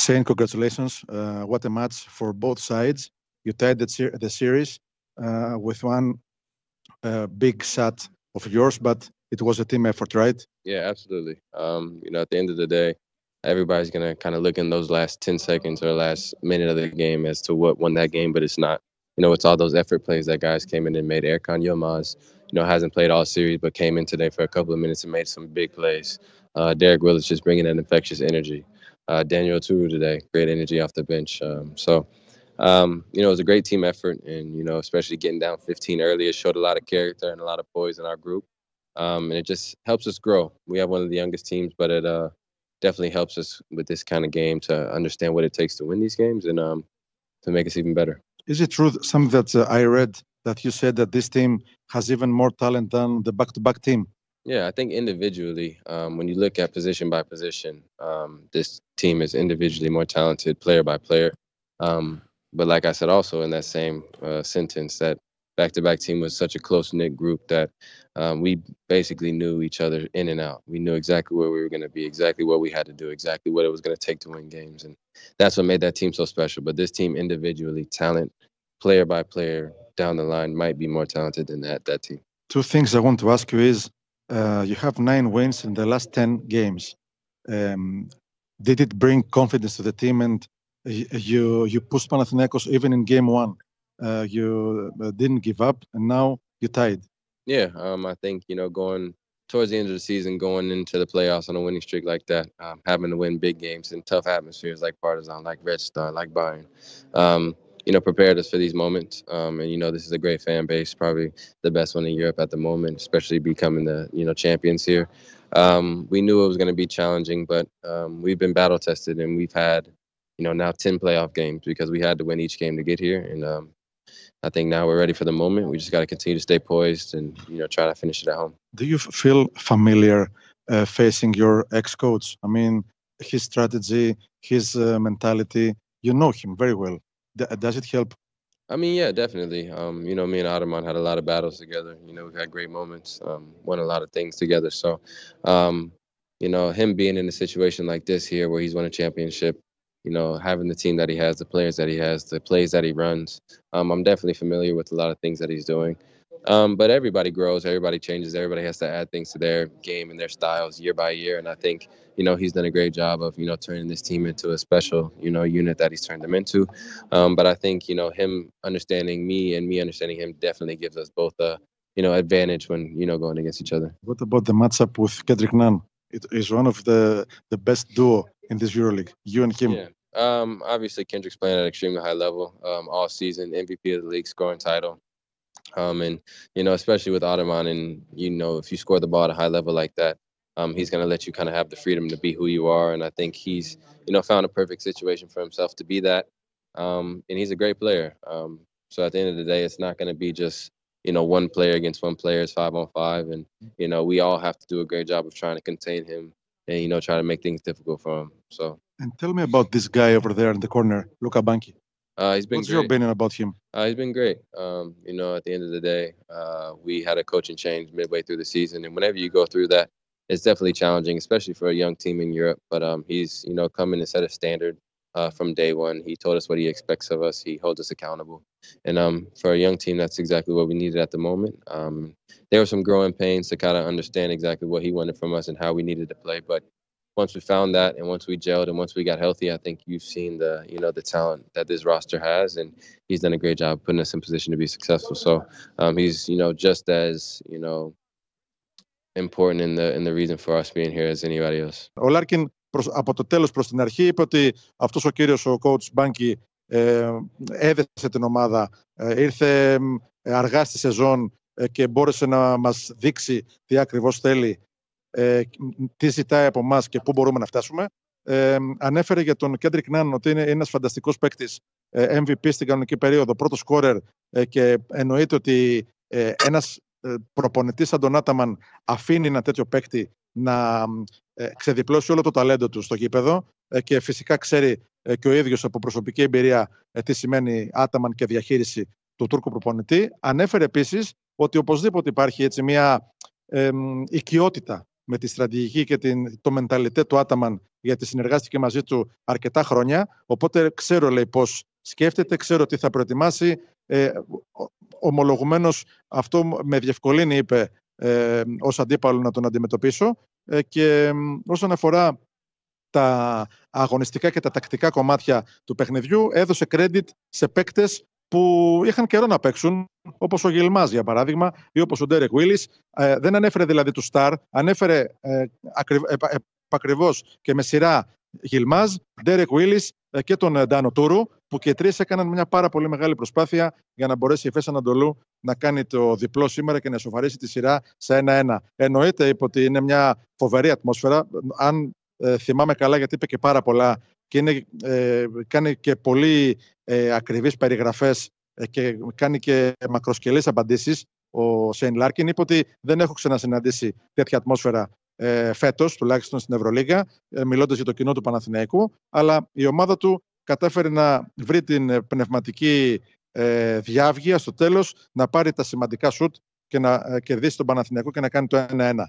Shane, congratulations. What a match for both sides. You tied the series with one big shot of yours, but it was a team effort, right? Yeah, absolutely. At the end of the day, everybody's going to kind of look in those last 10 seconds or last minute of the game as to what won that game, but it's not. It's all those effort plays that guys came in and made. Erkan Yilmaz, hasn't played all series, but came in today for a couple of minutes and made some big plays. Derek Willis just bringing that infectious energy. Daniel Turu today, great energy off the bench. It was a great team effort, and, especially getting down 15 early, it showed a lot of character and a lot of poise in our group. And it just helps us grow. We have one of the youngest teams, but it definitely helps us with this kind of game to understand what it takes to win these games and to make us even better. Is it true, something that I read, that you said that this team has even more talent than the back-to-back team? Yeah, I think individually, when you look at position by position, this team is individually more talented, player by player. But like I said also in that same sentence, that back-to-back team was such a close-knit group that we basically knew each other in and out. We knew exactly where we were going to be, exactly what we had to do, exactly what it was going to take to win games. And that's what made that team so special. But this team individually, talent, player by player, down the line, might be more talented than that team. Two things I want to ask you is, you have 9 wins in the last 10 games. Did it bring confidence to the team, and you pushed Panathinaikos even in game 1? You didn't give up, and now you tied. Yeah, I think, going towards the end of the season, going into the playoffs on a winning streak like that, having to win big games in tough atmospheres like Partizan, like Red Star, like Bayern, prepared us for these moments. And, this is a great fan base, probably the best one in Europe at the moment, especially becoming the, champions here. We knew it was going to be challenging, but we've been battle tested, and we've had, now 10 playoff games because we had to win each game to get here. And I think now we're ready for the moment. We just got to continue to stay poised and, try to finish it at home. Do you feel familiar facing your ex-coach? I mean, his strategy, his mentality, you know him very well. Does it help? I mean, yeah, definitely. Me and Αταμάν had a lot of battles together. We've had great moments, won a lot of things together. So, him being in a situation like this here where he's won a championship, having the team that he has, the players that he has, the plays that he runs, I'm definitely familiar with a lot of things that he's doing. But everybody grows, everybody changes, everybody has to add things to their game and their styles year by year. And I think, he's done a great job of, turning this team into a special, unit that he's turned them into. But I think, him understanding me and me understanding him definitely gives us both a, advantage when, going against each other. What about the matchup with Kendrick Nunn? It is one of the best duo in this EuroLeague, you and him. Yeah. Obviously, Kendrick's playing at an extremely high level all season, MVP of the league, scoring title. And, especially with Αταμάν, and, if you score the ball at a high level like that, he's going to let you kind of have the freedom to be who you are. And I think he's, found a perfect situation for himself to be that. And he's a great player. So at the end of the day, it's not going to be just, one player against one player. It's 5-on-5. And, we all have to do a great job of trying to contain him and, try to make things difficult for him. So. And tell me about this guy over there in the corner, Luka Banki. He's been What's great. your opinion about him? He's been great. At the end of the day, we had a coaching change midway through the season. And whenever you go through that, it's definitely challenging, especially for a young team in Europe. But he's, come in and set a standard from day one. He told us what he expects of us. He holds us accountable. And for a young team, that's exactly what we needed at the moment. There were some growing pains to kind of understand exactly what he wanted from us and how we needed to play. But once we found that, and once we gelled, and once we got healthy, I think you've seen the talent that this roster has, and he's done a great job putting us in position to be successful. So he's just as important in the reason for us being here as anybody else. Ο Λάρκιν από το τέλος προς την αρχή είπε ότι αυτός ο κύριος, ο coach Banki, έδεσε την ομάδα, ήρθε αργά στη σεζόν και μπόρεσε να μας δείξει τι ακριβώς θέλει, τι ζητάει από εμάς και πού μπορούμε να φτάσουμε. Ανέφερε για τον Kendrick Nunn ότι είναι ένας φανταστικός παίκτης, MVP στην κανονική περίοδο, πρώτο σκόρερ, και εννοείται ότι ένας προπονητής σαν τον Αταμάν αφήνει ένα τέτοιο παίκτη να ξεδιπλώσει όλο το ταλέντο του στο γήπεδο, και φυσικά ξέρει και ο ίδιος από προσωπική εμπειρία τι σημαίνει Αταμάν και διαχείριση του Τούρκου προπονητή. Ανέφερε επίσης ότι οπωσδήποτε υπάρχει έτσι μια οικειότητα με τη στρατηγική και το μενταλιτέ του Αταμάν, γιατί συνεργάστηκε μαζί του αρκετά χρόνια. Οπότε ξέρω, λέει, πώς σκέφτεται, ξέρω τι θα προετοιμάσει. Ομολογουμένως αυτό με διευκολύνει, είπε, ως αντίπαλο να τον αντιμετωπίσω. Και όσον αφορά τα αγωνιστικά και τα τακτικά κομμάτια του παιχνιδιού, έδωσε credit σε παίκτες που είχαν καιρό να παίξουν, όπως ο Γιλμάς για παράδειγμα, ή όπως ο Ντέρεκ Βίλις. Δεν ανέφερε δηλαδή του Σταρ, ανέφερε επακριβώς και με σειρά Γιλμάς, Ντέρεκ Βίλις και τον Ντάνο Τούρου, που και οι τρεις έκαναν μια πάρα πολύ μεγάλη προσπάθεια για να μπορέσει η Εφές Αναντολού να κάνει το διπλό σήμερα και να ισοφαρίσει τη σειρά σε 1-1. Εννοείται, είπε, ότι είναι μια φοβερή ατμόσφαιρα. Αν θυμάμαι καλά, γιατί είπε και πάρα πολλά και κάνει και πολύ ακριβείς περιγραφές και κάνει και μακροσκελείς απαντήσεις, ο Σέιν Λάρκιν είπε ότι δεν έχω ξανασυναντήσει τέτοια ατμόσφαιρα φέτος, τουλάχιστον στην Ευρωλίγα, μιλώντας για το κοινό του Παναθηναϊκού, αλλά η ομάδα του κατάφερε να βρει την πνευματική διάβγεια στο τέλος, να πάρει τα σημαντικά σουτ και να κερδίσει τον Παναθηναϊκό και να κάνει το 1-1.